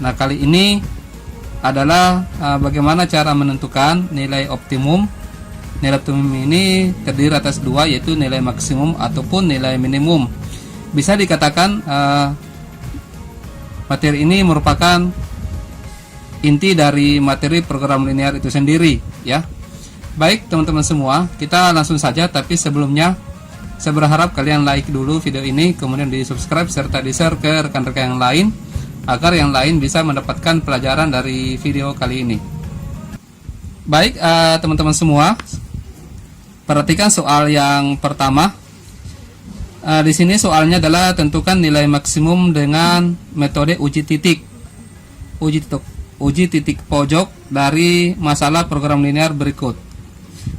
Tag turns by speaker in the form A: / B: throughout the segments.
A: Nah, kali ini adalah bagaimana cara menentukan nilai optimum. Nilai optimum ini terdiri atas dua, yaitu nilai maksimum ataupun nilai minimum. Bisa dikatakan materi ini merupakan inti dari materi program linear itu sendiri, ya. Baik teman-teman semua, kita langsung saja. Tapi sebelumnya saya berharap kalian like dulu video ini, kemudian di subscribe serta di share ke rekan-rekan yang lain, agar yang lain bisa mendapatkan pelajaran dari video kali ini. Baik teman-teman semua, perhatikan soal yang pertama. Di sini soalnya adalah tentukan nilai maksimum dengan metode uji titik pojok dari masalah program linear berikut.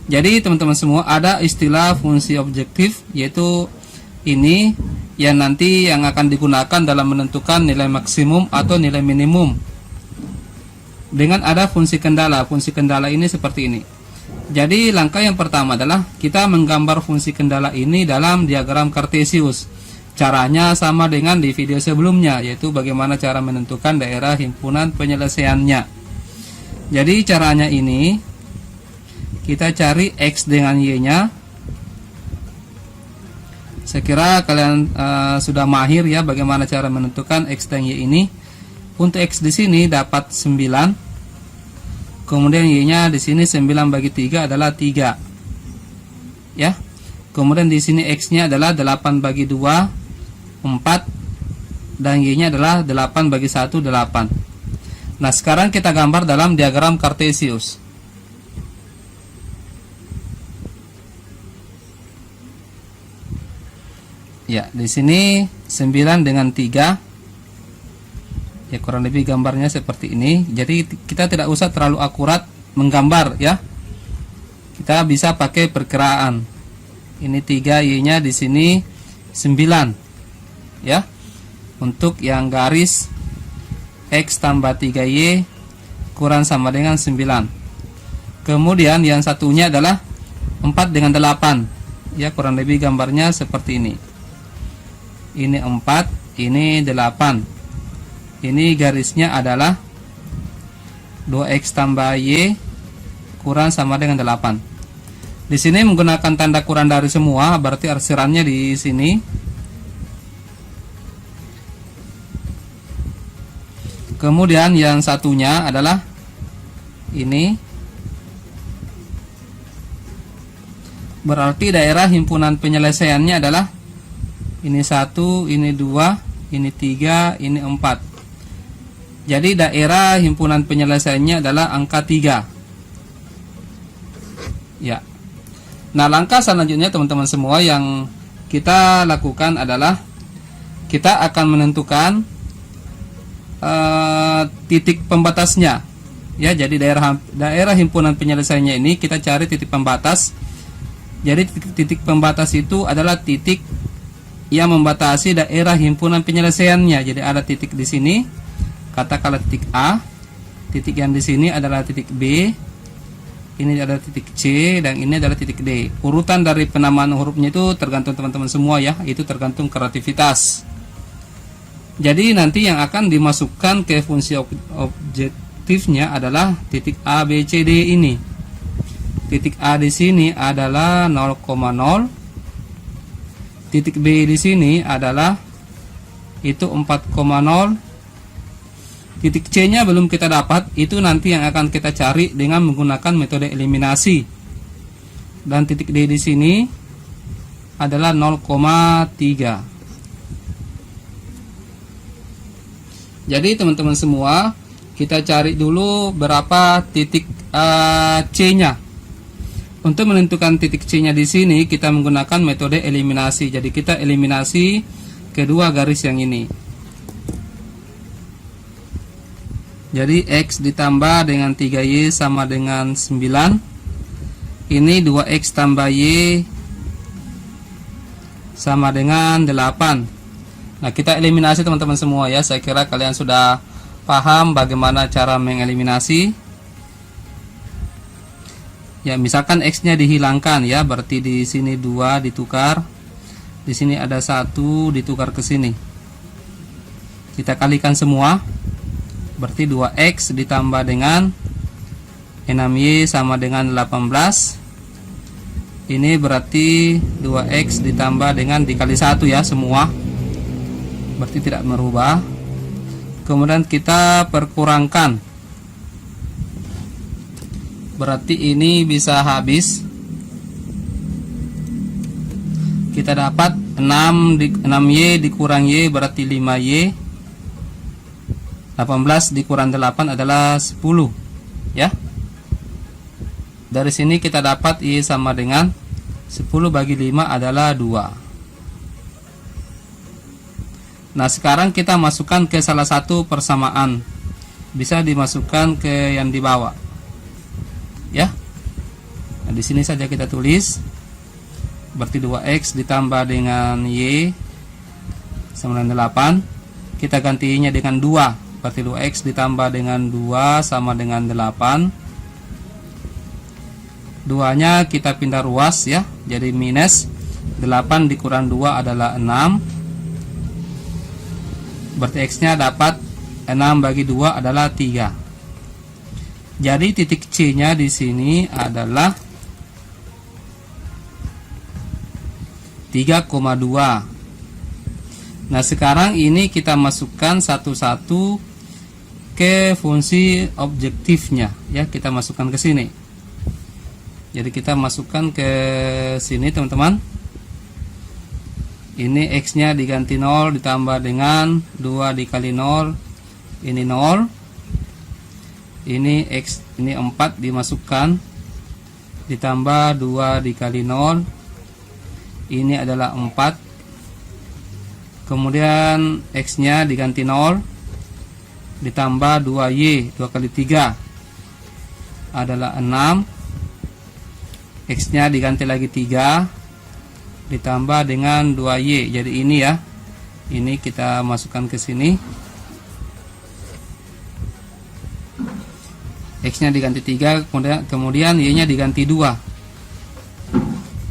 A: Jadi teman-teman semua, ada istilah fungsi objektif, yaitu ini yang nanti yang akan digunakan dalam menentukan nilai maksimum atau nilai minimum. Dengan ada fungsi kendala. Fungsi kendala ini seperti ini. Jadi langkah yang pertama adalah kita menggambar fungsi kendala ini dalam diagram Kartesius. Caranya sama dengan di video sebelumnya, yaitu bagaimana cara menentukan daerah himpunan penyelesaiannya. Jadi caranya ini, kita cari X dengan Y-nya. Saya kira kalian sudah mahir ya bagaimana cara menentukan X dan Y ini. Untuk X di sini dapat 9. Kemudian Y-nya di sini 9 bagi 3 adalah 3. Ya. Kemudian di sini X-nya adalah 8 bagi 2, 4, dan Y-nya adalah 8 bagi 1, 8. Nah, sekarang kita gambar dalam diagram Kartesius. Ya, di sini 9 dengan 3. Ya, kurang lebih gambarnya seperti ini. Jadi kita tidak usah terlalu akurat menggambar ya. Kita bisa pakai perkiraan. Ini 3, Y-nya di sini 9. Ya. Untuk yang garis X tambah 3Y kurang sama dengan 9. Kemudian yang satunya adalah 4 dengan 8. Ya, kurang lebih gambarnya seperti ini. Ini 4, ini 8. Ini garisnya adalah 2X tambah Y kurang sama dengan 8. Di sini menggunakan tanda kurang dari semua, berarti arsirannya di sini. Kemudian yang satunya adalah ini. Berarti daerah himpunan penyelesaiannya adalah ini 1, ini 2, ini 3, ini 4. Jadi daerah himpunan penyelesaiannya adalah angka 3. Ya. Nah, langkah selanjutnya teman-teman semua yang kita lakukan adalah kita akan menentukan titik pembatasnya. Ya, jadi daerah himpunan penyelesaiannya ini kita cari titik pembatas. Jadi titik pembatas itu adalah titik yang membatasi daerah himpunan penyelesaiannya. Jadi ada titik di sini. Katakanlah titik A, titik yang di sini adalah titik B, ini adalah titik C, dan ini adalah titik D. Urutan dari penamaan hurufnya itu tergantung teman-teman semua ya, itu tergantung kreativitas. Jadi nanti yang akan dimasukkan ke fungsi objektifnya adalah titik A, B, C, D ini. Titik A di sini adalah 0,0. Titik B di sini adalah itu 4,0. Titik C-nya belum kita dapat, itu nanti yang akan kita cari dengan menggunakan metode eliminasi. Dan titik D di sini adalah 0,3. Jadi teman-teman semua, kita cari dulu berapa titik C-nya. Untuk menentukan titik C-nya di sini kita menggunakan metode eliminasi. Jadi kita eliminasi kedua garis yang ini. Jadi X ditambah dengan 3Y sama dengan 9. Ini 2X tambah Y sama dengan 8. Nah, kita eliminasi teman-teman semua ya. Saya kira kalian sudah paham bagaimana cara mengeliminasi. Ya, misalkan X-nya dihilangkan ya, berarti di sini 2 ditukar. Di sini ada 1 ditukar ke sini. Kita kalikan semua. Berarti 2X ditambah dengan 6Y sama dengan 18. Ini berarti 2X ditambah dengan dikali 1 ya semua. Berarti tidak merubah. Kemudian kita perkurangkan. Berarti ini bisa habis. Kita dapat 6Y dikurang Y berarti 5Y. 18 dikurang 8 adalah 10 ya. Dari sini kita dapat Y sama dengan 10 bagi 5 adalah 2. Nah sekarang kita masukkan ke salah satu persamaan. Bisa dimasukkan ke yang di bawah ya. Nah, di sini saja kita tulis. Berarti 2X ditambah dengan Y sama dengan 8. Kita gantinya dengan 2. Berarti 2X ditambah dengan 2 sama dengan 8. 2-nya kita pindah ruas ya. Jadi minus 8 dikurang 2 adalah 6. Berarti X-nya dapat 6 bagi 2 adalah 3. Jadi titik C-nya di sini adalah 3,2. Nah sekarang ini kita masukkan satu-satu ke fungsi objektifnya ya. Kita masukkan ke sini. Jadi kita masukkan ke sini teman-teman. Ini X nya diganti 0 ditambah dengan 2 dikali 0. Ini 0. Ini X, ini 4 dimasukkan ditambah 2 dikali 0. Ini adalah 4. Kemudian X nya diganti 0 ditambah 2Y, 2 kali 3 adalah 6. X nya diganti lagi 3 ditambah dengan 2Y. Jadi ini ya, ini kita masukkan ke sini. X nya diganti 3, kemudian Y nya diganti 2.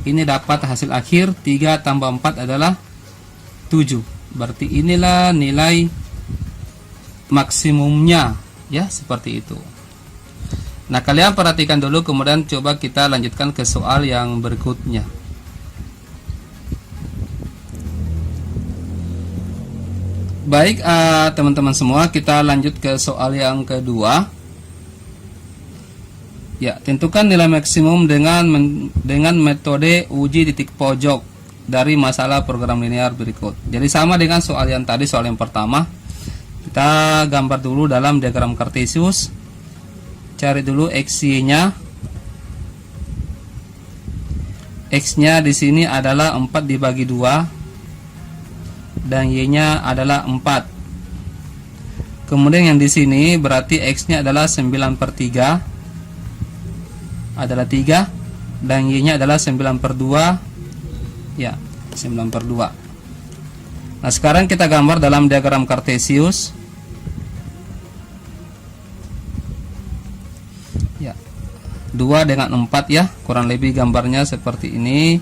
A: Ini dapat hasil akhir 3 tambah 4 adalah 7. Berarti inilah nilai maksimumnya ya, seperti itu. Nah kalian perhatikan dulu, kemudian coba kita lanjutkan ke soal yang berikutnya. Baik teman-teman semua, kita lanjut ke soal yang kedua. Ya, tentukan nilai maksimum dengan metode uji titik pojok dari masalah program linear berikut. Jadi sama dengan soal yang tadi, soal yang pertama. Kita gambar dulu dalam diagram kartesius. Cari dulu X-Y-nya. X-nya di sini adalah 4 dibagi 2 dan Y-nya adalah 4. Kemudian yang di sini berarti X-nya adalah 9/3 adalah 3 dan Y-nya adalah 9/2. Ya, 9/2. Nah sekarang kita gambar dalam diagram kartesius. Ya, 2 dengan 4 ya, kurang lebih gambarnya seperti ini.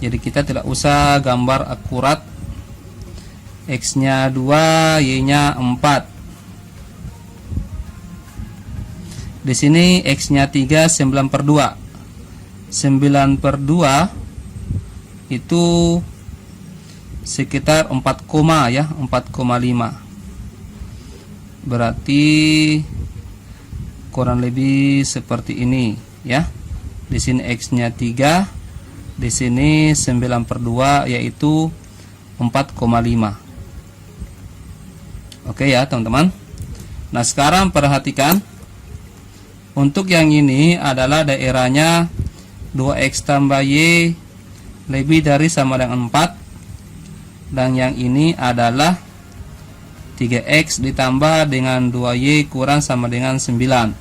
A: Jadi kita tidak usah gambar akurat. X nya 2, Y nya 4. Di sini X nya 3, 9/2. 9/2 itu sekitar 4, ya, 4,5. Berarti kurang lebih seperti ini ya. Di sini X-nya 3, di sini 9/2 yaitu 4,5. Oke ya teman-teman. Nah sekarang perhatikan, untuk yang ini adalah daerahnya 2X tambah Y lebih dari sama dengan 4. Dan yang ini adalah 3X ditambah dengan 2Y kurang sama dengan 9.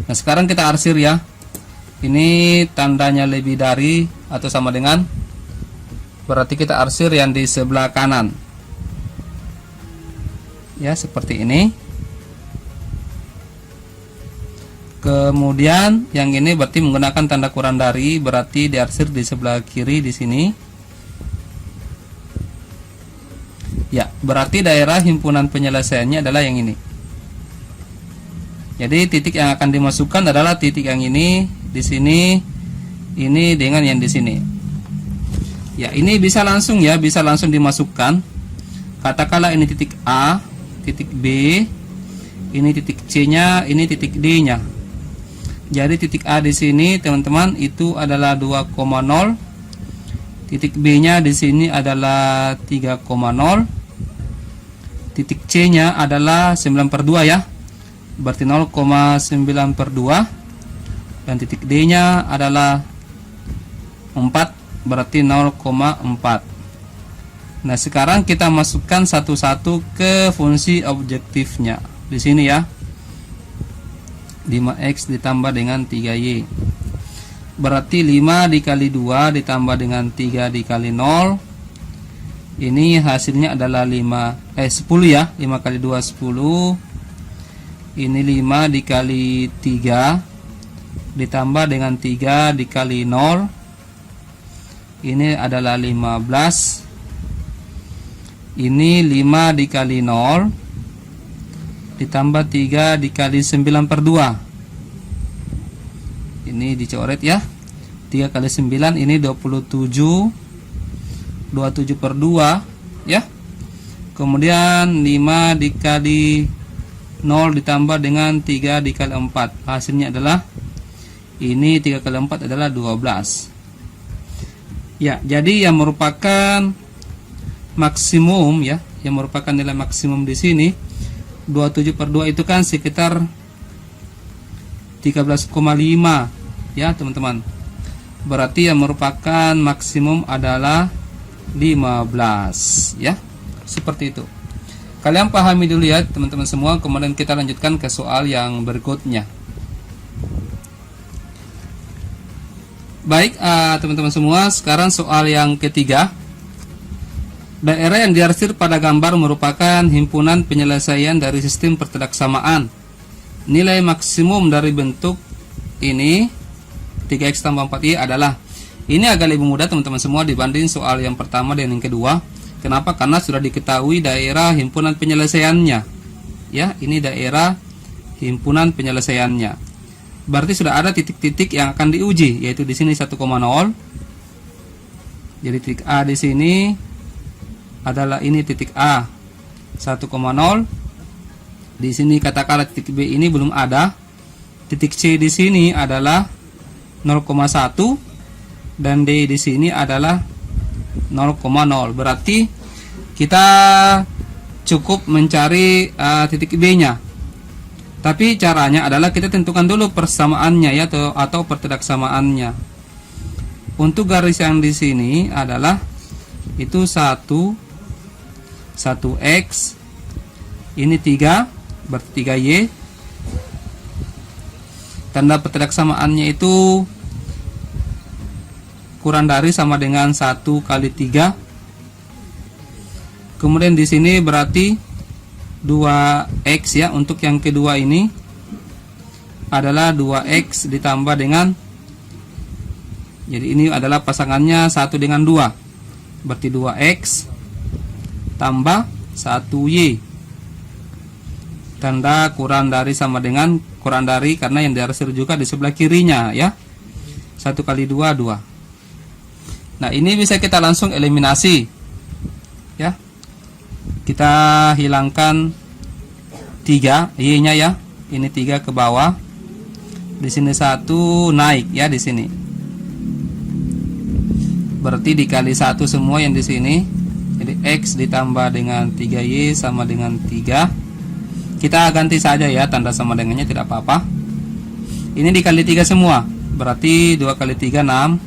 A: Nah sekarang kita arsir ya. Ini tandanya lebih dari atau sama dengan, berarti kita arsir yang di sebelah kanan. Ya seperti ini. Kemudian yang ini berarti menggunakan tanda kurang dari, berarti diarsir di sebelah kiri di sini. Ya, berarti daerah himpunan penyelesaiannya adalah yang ini. Jadi titik yang akan dimasukkan adalah titik yang ini, di sini, ini dengan yang di sini. Ya, ini bisa langsung ya, bisa langsung dimasukkan. Katakanlah ini titik A, titik B, ini titik C-nya, ini titik D-nya. Jadi titik A di sini, teman-teman, itu adalah 2,0. Titik B-nya di sini adalah 3,0. Titik C-nya adalah 9/2 ya. Berarti 0,9/2. Dan titik D-nya adalah 4, berarti 0,4. Nah, sekarang kita masukkan satu-satu ke fungsi objektifnya. Di sini ya. 5x ditambah dengan 3y. Berarti 5 dikali 2 ditambah dengan 3 dikali 0. Ini hasilnya adalah 10 ya. 5 kali 2 10. Ini 5 dikali 3 ditambah dengan 3 dikali 0. Ini adalah 15. Ini 5 dikali 0 ditambah 3 dikali 9/2. Ini dicoret ya. 3 kali 9 ini 27. 27/2 ya. Kemudian 5 dikali 0 ditambah dengan 3 dikali 4. Hasilnya adalah ini 3 kali 4 adalah 12. Ya, jadi yang merupakan maksimum ya, yang merupakan nilai maksimum di sini 27/2 itu kan sekitar 13,5 ya, teman-teman. Berarti yang merupakan maksimum adalah 15 ya. Seperti itu. Kalian pahami dulu ya, teman-teman semua. Kemudian kita lanjutkan ke soal yang berikutnya. Baik, teman-teman semua, sekarang soal yang ketiga. Daerah yang diarsir pada gambar merupakan himpunan penyelesaian dari sistem pertidaksamaan. Nilai maksimum dari bentuk ini 3x tambah 4y adalah. Ini agak lebih mudah teman-teman semua dibanding soal yang pertama dan yang kedua. Kenapa? Karena sudah diketahui daerah himpunan penyelesaiannya. Ya, ini daerah himpunan penyelesaiannya. Berarti sudah ada titik-titik yang akan diuji, yaitu di sini 1,0. Jadi titik A di sini adalah ini titik A 1,0. Di sini katakanlah titik B ini belum ada. Titik C di sini adalah 0,1 dan D di sini adalah 0,0. Berarti kita cukup mencari titik B-nya. Tapi caranya adalah kita tentukan dulu persamaannya ya, atau pertidaksamaannya. Untuk garis yang di sini adalah itu 1x, ini 3, berarti 3y. Tanda pertidaksamaannya itu kurang dari sama dengan 1 kali 3. Kemudian di sini berarti 2x ya. Untuk yang kedua ini adalah 2x ditambah dengan, jadi ini adalah pasangannya 1 dengan 2. Berarti 2x tambah 1y. Tanda kurang dari sama dengan kurang dari, karena yang diarsir juga di sebelah kirinya ya. 1 kali 2 2. Nah, ini bisa kita langsung eliminasi ya. Kita hilangkan 3 y-nya ya. Ini 3 ke bawah. Di sini 1 naik ya di sini. Berarti dikali 1 semua yang di sini. Jadi x ditambah dengan 3y sama dengan 3. Kita ganti saja ya, tanda sama dengannya tidak apa-apa. Ini dikali 3 semua. Berarti 2 kali 3 6.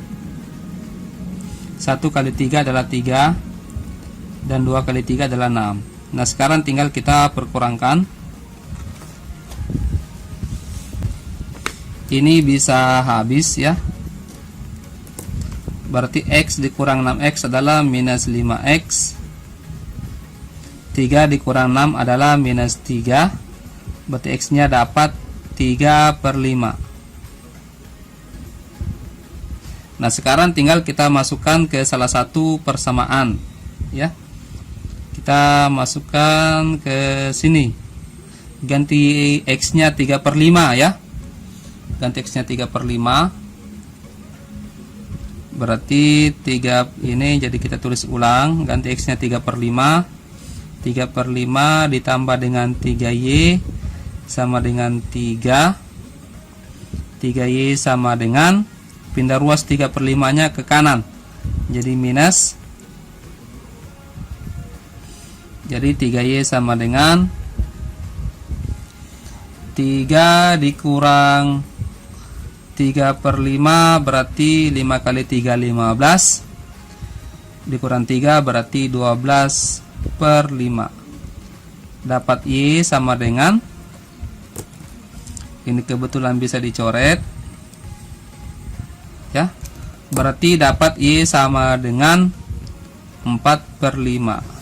A: 1 kali 3 adalah 3 dan 2 kali 3 adalah 6. Nah, sekarang tinggal kita perkurangkan. Ini bisa habis ya. Berarti x dikurang 6x adalah minus 5x. 3 dikurang 6 adalah minus 3. Berarti x nya dapat 3/5. Nah, sekarang tinggal kita masukkan ke salah satu persamaan ya. Kita kita masukkan ke sini, ganti X-nya 3/5 ya, ganti X-nya 3/5, berarti 3 ini, jadi kita tulis ulang, ganti X-nya 3/5, 3/5 ditambah dengan 3Y sama dengan 3, 3Y sama dengan, pindah ruas 3/5 nya ke kanan, jadi minus, jadi 3Y sama dengan 3 dikurang 3/5 berarti 5 kali 3 15, dikurang 3 berarti 12/5, dapat Y sama dengan, ini kebetulan bisa dicoret ya, berarti dapat Y sama dengan 4/5.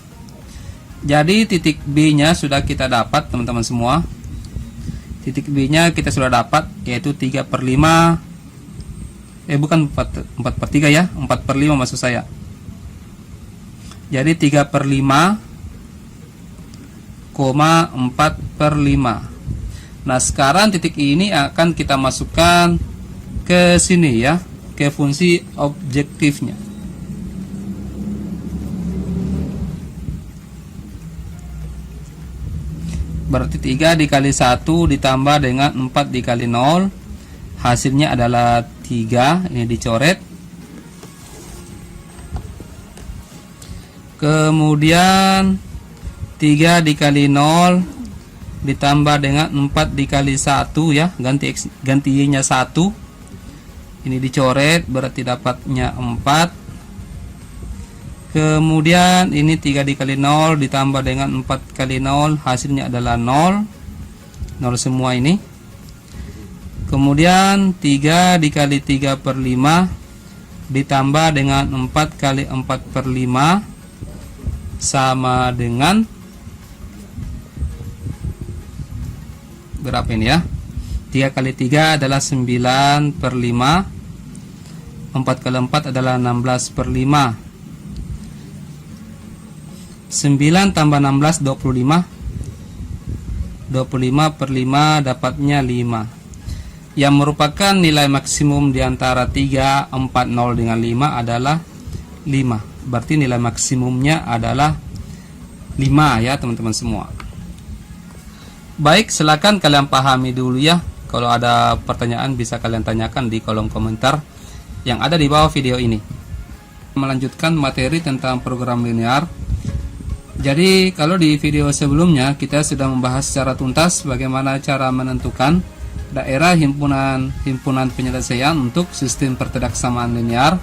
A: Jadi titik B nya sudah kita dapat teman-teman semua, titik B nya kita sudah dapat, yaitu 3/5, bukan 4/3 ya, 4/5 maksud saya. Jadi 3/5, 4/5. Nah sekarang titik ini akan kita masukkan ke sini ya, ke fungsi objektifnya. Berarti 3 dikali 1 ditambah dengan 4 dikali 0, hasilnya adalah 3, ini dicoret. Kemudian 3 dikali 0 ditambah dengan 4 dikali 1 ya, ganti Y nya 1, ini dicoret, berarti dapatnya 4. Kemudian ini 3 dikali 0 ditambah dengan 4 kali 0, hasilnya adalah 0, 0 semua ini. Kemudian 3 dikali 3/5 ditambah dengan 4 kali 4/5 sama dengan berapa ini ya, 3 kali 3 adalah 9/5, 4 kali 4 adalah 16/5, 9 tambah 16 25, 25/5 dapatnya 5, yang merupakan nilai maksimum di antara 3, 4, 0 dengan 5 adalah 5. Berarti nilai maksimumnya adalah 5 ya teman-teman semua. Baik, silakan kalian pahami dulu ya. Kalau ada pertanyaan bisa kalian tanyakan di kolom komentar yang ada di bawah video ini. Melanjutkan materi tentang program linear. Jadi kalau di video sebelumnya kita sudah membahas secara tuntas bagaimana cara menentukan daerah himpunan penyelesaian untuk sistem pertidaksamaan linear.